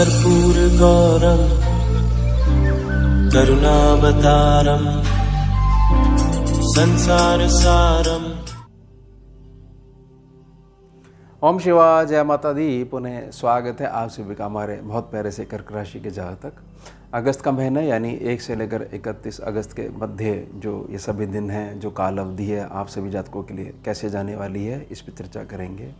कर्पूरगौरं करुणावतारं संसारसारं। ओम शिवा, जय माता दी। पुनः स्वागत है आप सभी का हमारे बहुत प्यारे से कर्क राशि के जातक। अगस्त का महीना यानी 1 से लेकर 31 अगस्त के मध्य जो ये सभी दिन हैं, जो काल अवधि है, आप सभी जातकों के लिए कैसे जाने वाली है, इस पर चर्चा करेंगे।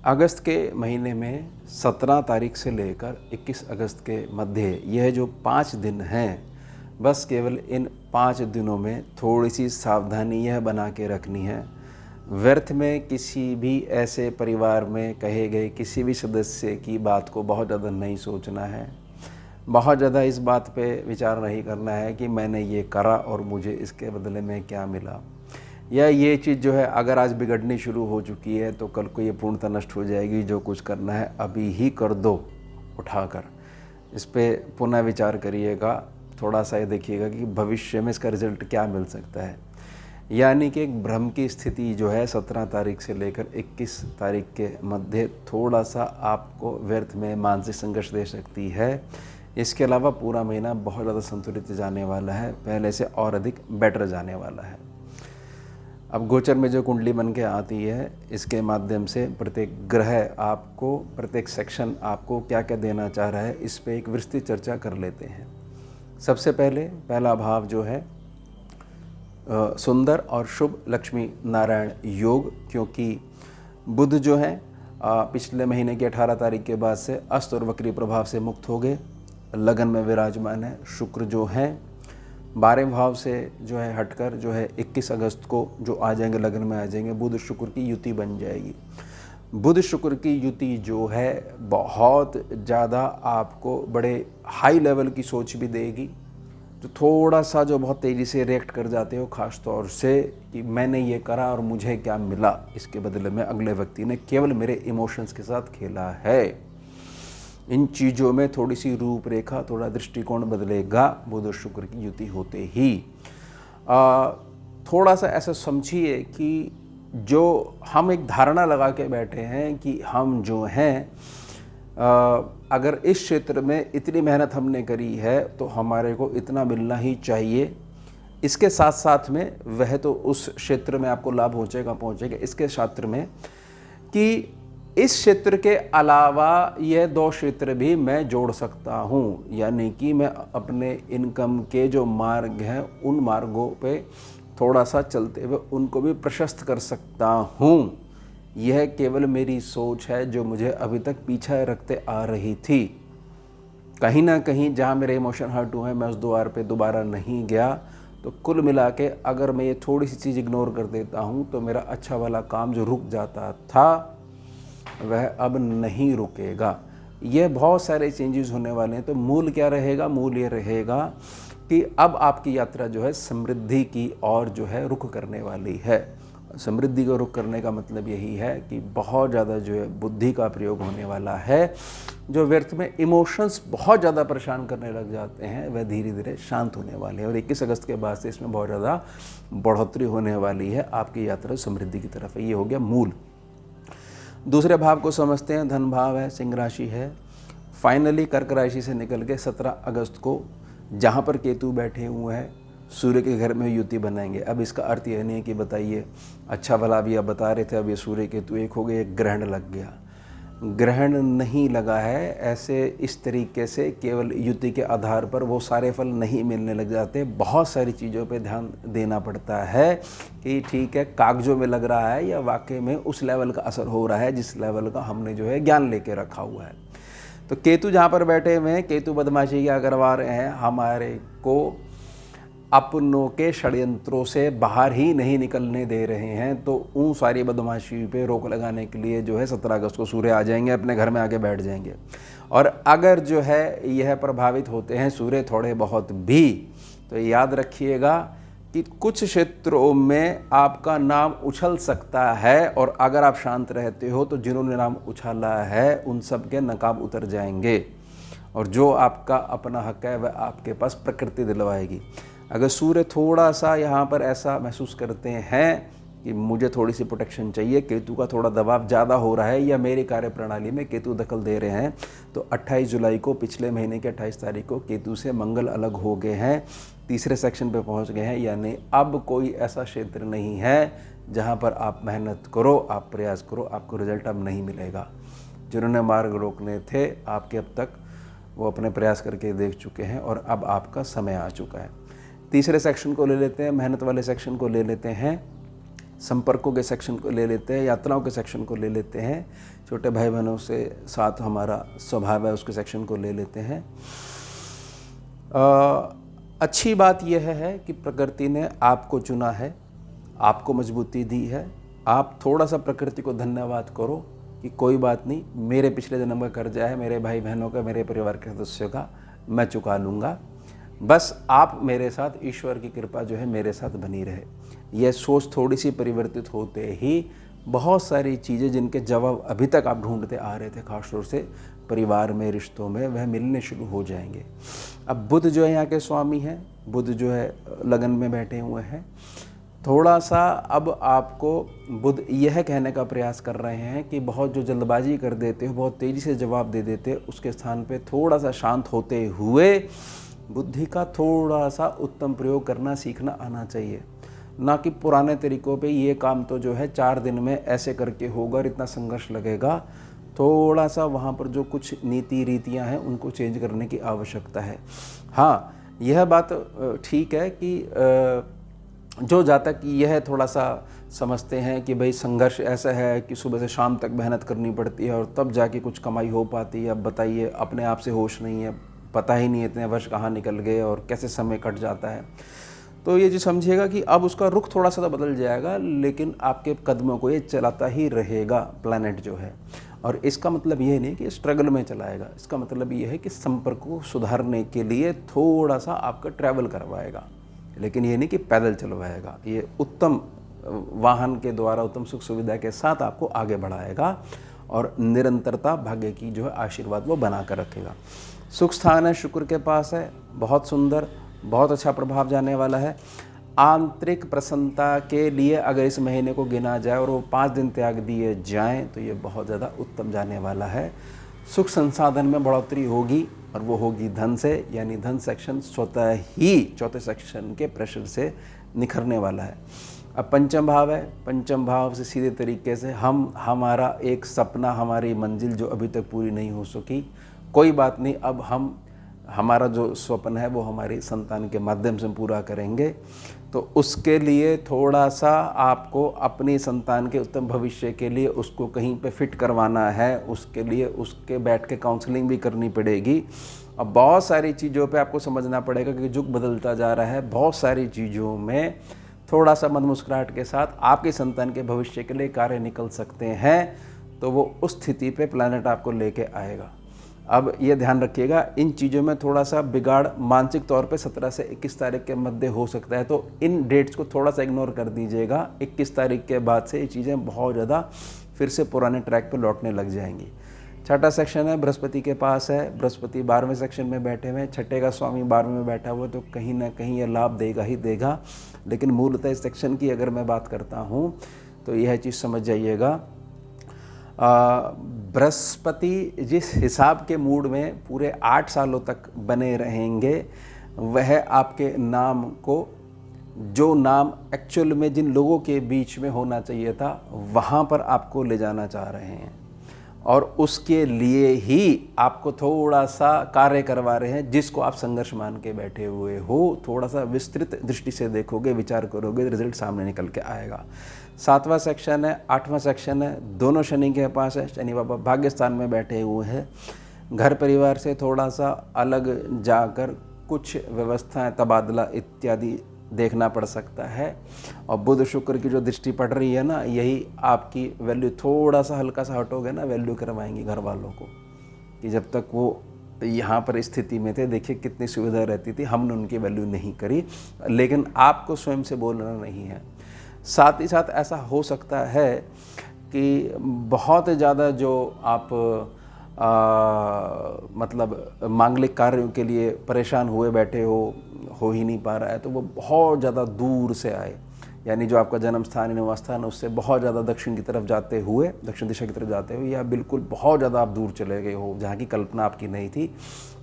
अगस्त के महीने में 17 तारीख से लेकर 21 अगस्त के मध्य यह जो 5 दिन हैं, बस केवल इन 5 दिनों में थोड़ी सी सावधानी यह बना के रखनी है। व्यर्थ में किसी भी ऐसे परिवार में कहे गए किसी भी सदस्य की बात को बहुत ज़्यादा नहीं सोचना है। बहुत ज़्यादा इस बात पे विचार नहीं करना है कि मैंने ये करा और मुझे इसके बदले में क्या मिला, या ये चीज़ जो है अगर आज बिगड़नी शुरू हो चुकी है तो कल को ये पूर्णतः नष्ट हो जाएगी। जो कुछ करना है अभी ही कर दो उठाकर। इस पर पुनः विचार करिएगा, थोड़ा सा ये देखिएगा कि भविष्य में इसका रिजल्ट क्या मिल सकता है। यानी कि एक भ्रम की स्थिति जो है 17 तारीख से लेकर 21 तारीख के मध्य थोड़ा सा आपको व्यर्थ में मानसिक संघर्ष दे सकती है। इसके अलावा पूरा महीना बहुत ज़्यादा संतुलित जाने वाला है, पहले से और अधिक बेटर जाने वाला है। अब गोचर में जो कुंडली बन के आती है, इसके माध्यम से प्रत्येक ग्रह आपको, प्रत्येक सेक्शन आपको क्या क्या देना चाह रहा है, इस पर एक विस्तृत चर्चा कर लेते हैं। सबसे पहले पहला भाव जो है सुंदर और शुभ लक्ष्मी नारायण योग, क्योंकि बुध जो है पिछले महीने की 18 तारीख के बाद से अस्त और वक्री प्रभाव से मुक्त हो गए, लगन में विराजमान है। शुक्र जो है 12वें भाव से जो है हटकर जो है 21 अगस्त को जो आ जाएंगे, लगन में आ जाएंगे। बुध शुक्र की युति बन जाएगी। बुध शुक्र की युति जो है बहुत ज़्यादा आपको बड़े हाई लेवल की सोच भी देगी। तो थोड़ा सा जो बहुत तेज़ी से रिएक्ट कर जाते हो, ख़ास तौर से कि मैंने ये करा और मुझे क्या मिला, इसके बदले में अगले व्यक्ति ने केवल मेरे इमोशंस के साथ खेला है। इन चीज़ों में थोड़ी सी रूपरेखा, थोड़ा दृष्टिकोण बदलेगा बुध और शुक्र की युति होते ही। थोड़ा सा ऐसा समझिए कि जो हम एक धारणा लगा के बैठे हैं कि हम जो हैं अगर इस क्षेत्र में इतनी मेहनत हमने करी है तो हमारे को इतना मिलना ही चाहिए। इसके साथ साथ में वह तो उस क्षेत्र में आपको लाभ पहुँचेगा। इसके क्षेत्र में कि इस क्षेत्र के अलावा यह 2 क्षेत्र भी मैं जोड़ सकता हूँ, यानी कि मैं अपने इनकम के जो मार्ग हैं उन मार्गों पे थोड़ा सा चलते हुए उनको भी प्रशस्त कर सकता हूँ। यह केवल मेरी सोच है जो मुझे अभी तक पीछे रखते आ रही थी। कहीं ना कहीं जहाँ मेरे इमोशन हर्ट हुए हैं, मैं उस द्वार पे दोबारा नहीं गया। तो कुल मिला के अगर मैं ये थोड़ी सी चीज़ इग्नोर कर देता हूँ तो मेरा अच्छा वाला काम जो रुक जाता था वह अब नहीं रुकेगा। ये बहुत सारे चेंजेस होने वाले हैं। तो मूल क्या रहेगा? मूल ये रहेगा कि अब आपकी यात्रा जो है समृद्धि की ओर जो है रुख करने वाली है। समृद्धि को रुख करने का मतलब यही है कि बहुत ज़्यादा जो है बुद्धि का प्रयोग होने वाला है। जो व्यर्थ में इमोशंस बहुत ज़्यादा परेशान करने लग जाते हैं वह धीरे धीरे शांत होने वाले हैं, और 21 अगस्त के बाद से इसमें बहुत ज़्यादा बढ़ोतरी होने वाली है। आपकी यात्रा समृद्धि की तरफ है। ये हो गया मूल। दूसरे भाव को समझते हैं, धन भाव है, सिंह राशि है। फाइनली कर्क राशि से निकल के 17 अगस्त को जहाँ पर केतु बैठे हुए हैं सूर्य के घर में युति बनाएंगे। अब इसका अर्थ यह नहीं है कि बताइए अच्छा भला अभी आप बता रहे थे अब ये सूर्य केतु एक हो गए, एक ग्रहण लग गया। ग्रहण नहीं लगा है। ऐसे इस तरीके से केवल युति के आधार पर वो सारे फल नहीं मिलने लग जाते। बहुत सारी चीज़ों पे ध्यान देना पड़ता है कि ठीक है कागजों में लग रहा है या वाकई में उस लेवल का असर हो रहा है जिस लेवल का हमने जो है ज्ञान लेके रखा हुआ है। तो केतु जहाँ पर बैठे हुए हैं, केतु बदमाशी क्या करवा रहे हैं, हमारे को अपनों के षड्यंत्रों से बाहर ही नहीं निकलने दे रहे हैं। तो उन सारी बदमाशी पे रोक लगाने के लिए जो है 17 अगस्त को सूर्य आ जाएंगे, अपने घर में आके बैठ जाएंगे। और अगर जो है यह प्रभावित होते हैं सूर्य थोड़े बहुत भी, तो याद रखिएगा कि कुछ क्षेत्रों में आपका नाम उछल सकता है, और अगर आप शांत रहते हो तो जिन्होंने नाम उछाला है उन सब के नकाब उतर जाएंगे, और जो आपका अपना हक है वह आपके पास प्रकृति दिलवाएगी। अगर सूर्य थोड़ा सा यहाँ पर ऐसा महसूस करते हैं कि मुझे थोड़ी सी प्रोटेक्शन चाहिए, केतु का थोड़ा दबाव ज़्यादा हो रहा है या मेरी कार्य प्रणाली में केतु दखल दे रहे हैं। तो 28 जुलाई को, पिछले महीने के 28 तारीख को केतु से मंगल अलग हो गए हैं, तीसरे सेक्शन पे पहुंच गए हैं। यानी अब कोई ऐसा क्षेत्र नहीं है जहां पर आप मेहनत करो, आप प्रयास करो, आपको रिजल्ट अब नहीं मिलेगा। जिन्होंने मार्ग रोकने थे आपके, अब तक वो अपने प्रयास करके देख चुके हैं और अब आपका समय आ चुका है। तीसरे सेक्शन को ले लेते हैं, मेहनत वाले सेक्शन को ले लेते हैं, संपर्कों के सेक्शन को ले लेते हैं, यात्राओं के सेक्शन को ले लेते हैं, छोटे भाई बहनों से साथ हमारा स्वभाव है उसके सेक्शन को ले लेते हैं। अच्छी बात यह है कि प्रकृति ने आपको चुना है, आपको मजबूती दी है। आप थोड़ा सा प्रकृति को धन्यवाद करो कि कोई बात नहीं, मेरे पिछले जन्म का कर्जा है, मेरे भाई बहनों का, मेरे परिवार के सदस्यों का, मैं चुका लूँगा। बस आप मेरे साथ, ईश्वर की कृपा जो है मेरे साथ बनी रहे। यह सोच थोड़ी सी परिवर्तित होते ही बहुत सारी चीज़ें जिनके जवाब अभी तक आप ढूंढते आ रहे थे, खासतौर से परिवार में, रिश्तों में, वह मिलने शुरू हो जाएंगे। अब बुध जो है यहाँ के स्वामी हैं, बुध जो है लगन में बैठे हुए हैं। थोड़ा सा अब आपको बुध यह कहने का प्रयास कर रहे हैं कि बहुत जो जल्दबाजी कर देते हो, बहुत तेज़ी से जवाब दे देते हो, उसके स्थान पे थोड़ा सा शांत होते हुए बुद्धि का थोड़ा सा उत्तम प्रयोग करना सीखना आना चाहिए। ना कि पुराने तरीक़ों पे ये काम तो जो है 4 दिन में ऐसे करके होगा और इतना संघर्ष लगेगा। थोड़ा सा वहाँ पर जो कुछ नीति रीतियाँ हैं उनको चेंज करने की आवश्यकता है। हाँ, यह बात ठीक है कि जो जातक यह थोड़ा सा समझते हैं कि भाई संघर्ष ऐसा है कि सुबह से शाम तक मेहनत करनी पड़ती है और तब जाके कुछ कमाई हो पाती है। अब बताइए, अपने आप से होश नहीं है, पता ही नहीं इतने वर्ष कहाँ निकल गए और कैसे समय कट जाता है। तो ये चीज़ समझिएगा कि अब उसका रुख थोड़ा सा तो बदल जाएगा, लेकिन आपके कदमों को ये चलाता ही रहेगा प्लैनेट जो है। और इसका मतलब ये नहीं कि स्ट्रगल में चलाएगा, इसका मतलब ये है कि संपर्क को सुधारने के लिए थोड़ा सा आपका ट्रैवल करवाएगा, लेकिन ये नहीं कि पैदल चलवाएगा। ये उत्तम वाहन के द्वारा, उत्तम सुख सुविधा के साथ आपको आगे बढ़ाएगा और निरंतरता, भाग्य की जो है आशीर्वाद वो बना कर रखेगा। सुख स्थान है, शुक्र के पास है, बहुत सुंदर, बहुत अच्छा प्रभाव जाने वाला है। आंतरिक प्रसन्नता के लिए अगर इस महीने को गिना जाए और वो 5 दिन त्याग दिए जाएं तो ये बहुत ज़्यादा उत्तम जाने वाला है। सुख संसाधन में बढ़ोतरी होगी और वो होगी धन से, यानी धन सेक्शन स्वतः ही चौथे सेक्शन के प्रेशर से निखरने वाला है। अब पंचम भाव है, पंचम भाव से सीधे तरीके से हमारा एक सपना, हमारी मंजिल जो अभी तक पूरी नहीं हो सकी, कोई बात नहीं, अब हमारा जो स्वप्न है वो हमारी संतान के माध्यम से पूरा करेंगे। तो उसके लिए थोड़ा सा आपको अपनी संतान के उत्तम भविष्य के लिए उसको कहीं पे फिट करवाना है, उसके लिए उसके बैठ के काउंसलिंग भी करनी पड़ेगी। अब बहुत सारी चीज़ों पे आपको समझना पड़ेगा कि युग बदलता जा रहा है। बहुत सारी चीज़ों में थोड़ा सा मद मुस्कुराहट के साथ आपकी संतान के भविष्य के लिए कार्य निकल सकते हैं, तो वो उस स्थिति पे प्लैनेट आपको लेके आएगा। अब ये ध्यान रखिएगा, इन चीज़ों में थोड़ा सा बिगाड़ मानसिक तौर पे 17 से 21 तारीख के मध्य हो सकता है, तो इन डेट्स को थोड़ा सा इग्नोर कर दीजिएगा। 21 तारीख के बाद से ये चीज़ें बहुत ज़्यादा फिर से पुराने ट्रैक पे लौटने लग जाएंगी। छठा सेक्शन है, बृहस्पति के पास है, बृहस्पति 12वें सेक्शन में बैठे हुए हैं, छठे का स्वामी 12वें में बैठा हुआ, तो कहीं ना कहीं ये लाभ देगा ही देगा। लेकिन मूलतः इस सेक्शन की अगर मैं बात करता हूँ तो यह चीज़ समझ जाइएगा, बृहस्पति जिस हिसाब के मूड में पूरे 8 सालों तक बने रहेंगे, वह आपके नाम को, जो नाम एक्चुअल में जिन लोगों के बीच में होना चाहिए था, वहाँ पर आपको ले जाना चाह रहे हैं और उसके लिए ही आपको थोड़ा सा कार्य करवा रहे हैं, जिसको आप संघर्ष मान के बैठे हुए हो। थोड़ा सा विस्तृत दृष्टि से देखोगे, विचार करोगे, रिजल्ट सामने निकल के आएगा। 7वां सेक्शन है, 8वां सेक्शन है, दोनों शनि के पास है। शनि बाबा भाग्य स्थान में बैठे हुए हैं। घर परिवार से थोड़ा सा अलग जाकर कुछ व्यवस्थाएं, तबादला इत्यादि देखना पड़ सकता है। और बुध शुक्र की जो दृष्टि पड़ रही है ना, यही आपकी वैल्यू थोड़ा सा हल्का सा हटोगे ना, वैल्यू करवाएंगी घर वालों को, कि जब तक वो यहाँ पर स्थिति में थे, देखिए कितनी सुविधा रहती थी, हमने उनकी वैल्यू नहीं करी। लेकिन आपको स्वयं से बोलना नहीं है। साथ ही साथ ऐसा हो सकता है कि बहुत ज़्यादा जो आप मतलब मांगलिक कार्यों के लिए परेशान हुए बैठे हो ही नहीं पा रहा है, तो वो बहुत ज़्यादा दूर से आए, यानी जो आपका जन्म स्थान है, निवास स्थान है, उससे बहुत ज़्यादा दक्षिण की तरफ जाते हुए, दक्षिण दिशा की तरफ जाते हुए, या बिल्कुल बहुत ज़्यादा आप दूर चले गए हो जहाँ की कल्पना आपकी नहीं थी,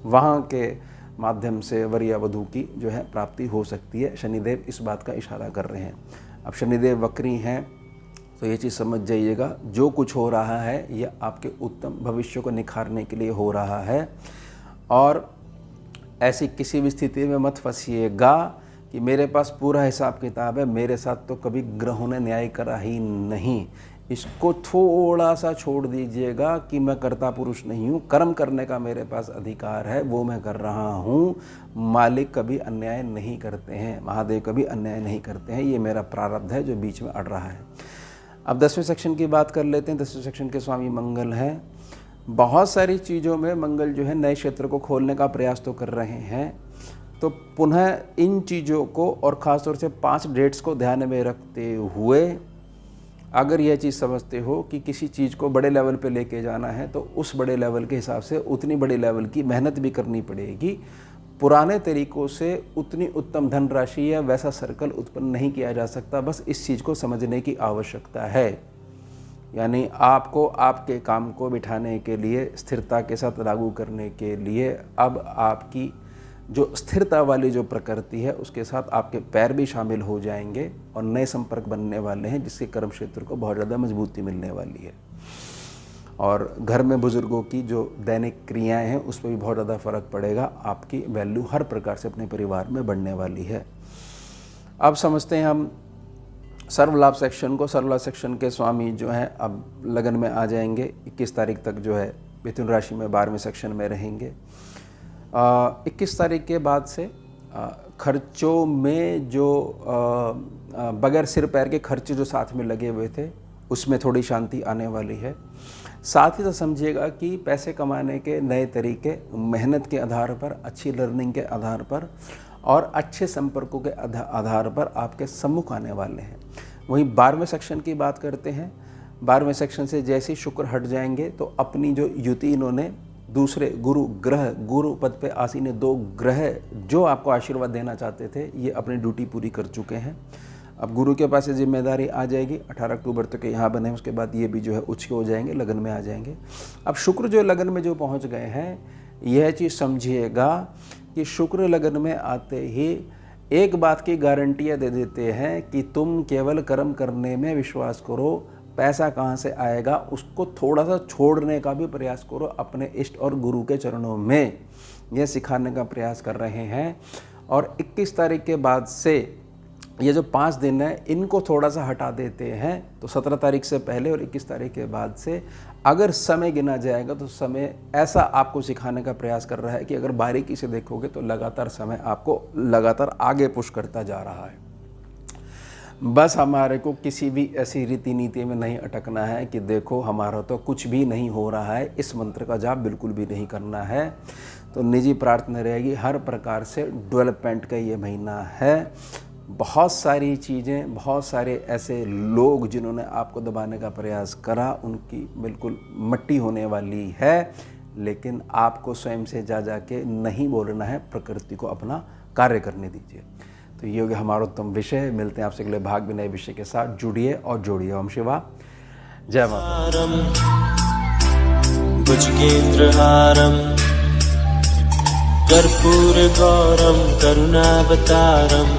वहाँ के माध्यम से वर या वधू की जो है प्राप्ति हो सकती है। शनिदेव इस बात का इशारा कर रहे हैं। अब शनिदेव वक्री हैं तो ये चीज़ समझ जाइएगा, जो कुछ हो रहा है ये आपके उत्तम भविष्य को निखारने के लिए हो रहा है। और ऐसी किसी भी स्थिति में मत फंसिएगा कि मेरे पास पूरा हिसाब किताब है, मेरे साथ तो कभी ग्रहों ने न्याय करा ही नहीं। इसको थोड़ा सा छोड़ दीजिएगा कि मैं कर्ता पुरुष नहीं हूँ, कर्म करने का मेरे पास अधिकार है, वो मैं कर रहा हूँ। मालिक कभी अन्याय नहीं करते हैं, महादेव कभी अन्याय नहीं करते हैं, ये मेरा प्रारब्ध है जो बीच में अड़ रहा है। अब 10वें सेक्शन की बात कर लेते हैं। 10वें सेक्शन के स्वामी मंगल हैं। बहुत सारी चीज़ों में मंगल जो है नए क्षेत्र को खोलने का प्रयास तो कर रहे हैं। तो पुनः इन चीज़ों को और ख़ासतौर से 5 डेट्स को ध्यान में रखते हुए अगर यह चीज़ समझते हो कि किसी चीज़ को बड़े लेवल पे लेके जाना है तो उस बड़े लेवल के हिसाब से उतनी बड़ी लेवल की मेहनत भी करनी पड़ेगी। पुराने तरीक़ों से उतनी उत्तम धनराशि या वैसा सर्कल उत्पन्न नहीं किया जा सकता। बस इस चीज़ को समझने की आवश्यकता है। यानी आपको आपके काम को बिठाने के लिए, स्थिरता के साथ लागू करने के लिए अब आपकी जो स्थिरता वाली जो प्रकृति है उसके साथ आपके पैर भी शामिल हो जाएंगे और नए संपर्क बनने वाले हैं, जिससे कर्म क्षेत्र को बहुत ज़्यादा मजबूती मिलने वाली है। और घर में बुज़ुर्गों की जो दैनिक क्रियाएं हैं उस पर भी बहुत ज़्यादा फ़र्क पड़ेगा। आपकी वैल्यू हर प्रकार से अपने परिवार में बढ़ने वाली है। अब समझते हैं हम सर्वलाभ सेक्शन को। सर्वलाभ सेक्शन के स्वामी जो हैं अब लगन में आ जाएंगे। 21 तारीख तक जो है मिथुन राशि में 12वें सेक्शन में रहेंगे। 21 तारीख के बाद से खर्चों में जो बगैर सिर पैर के खर्चे जो साथ में लगे हुए थे उसमें थोड़ी शांति आने वाली है। साथ ही तो समझिएगा कि पैसे कमाने के नए तरीके मेहनत के आधार पर, अच्छी लर्निंग के आधार पर और अच्छे संपर्कों के आधार पर आपके सम्मुख आने वाले हैं। वहीं 12वें सेक्शन की बात करते हैं। 12वें सेक्शन से जैसे शुक्र हट जाएंगे तो अपनी जो युति इन्होंने दूसरे गुरु ग्रह, गुरु पद पे आसीन 2 ग्रह जो आपको आशीर्वाद देना चाहते थे, ये अपनी ड्यूटी पूरी कर चुके हैं। अब गुरु के पास ये जिम्मेदारी आ जाएगी। 18 अक्टूबर तक यहाँ बने, उसके बाद ये भी जो है उच्च के हो जाएंगे, लगन में आ जाएंगे। अब शुक्र जो लगन में जो पहुँच गए हैं, यह चीज़ समझिएगा कि शुक्र लगन में आते ही एक बात की गारंटियाँ दे देते हैं कि तुम केवल कर्म करने में विश्वास करो, पैसा कहाँ से आएगा उसको थोड़ा सा छोड़ने का भी प्रयास करो अपने इष्ट और गुरु के चरणों में, यह सिखाने का प्रयास कर रहे हैं। और 21 तारीख के बाद से ये जो 5 दिन है इनको थोड़ा सा हटा देते हैं। तो 17 तारीख से पहले और 21 तारीख के बाद से अगर समय गिना जाएगा तो समय ऐसा आपको सिखाने का प्रयास कर रहा है कि अगर बारीकी से देखोगे तो लगातार समय आपको लगातार आगे पुश करता जा रहा है। बस हमारे को किसी भी ऐसी रीति नीति में नहीं अटकना है कि देखो हमारा तो कुछ भी नहीं हो रहा है, इस मंत्र का जाप बिल्कुल भी नहीं करना है। तो निजी प्रार्थना रहेगी, हर प्रकार से डेवलपमेंट का ये महीना है। बहुत सारी चीज़ें, बहुत सारे ऐसे लोग जिन्होंने आपको दबाने का प्रयास करा, उनकी बिल्कुल मिट्टी होने वाली है। लेकिन आपको स्वयं से जा के नहीं बोलना है, प्रकृति को अपना कार्य करने दीजिए। तो ये हो गया हमारा उत्तम विषय। मिलते हैं आपसे अगले भाग में नए विषय के साथ। जुड़िए और जोड़िए। ओम शिवा, जय माता। भुजगेन्द्रहारं कर्पूरगौरं करुणावतारं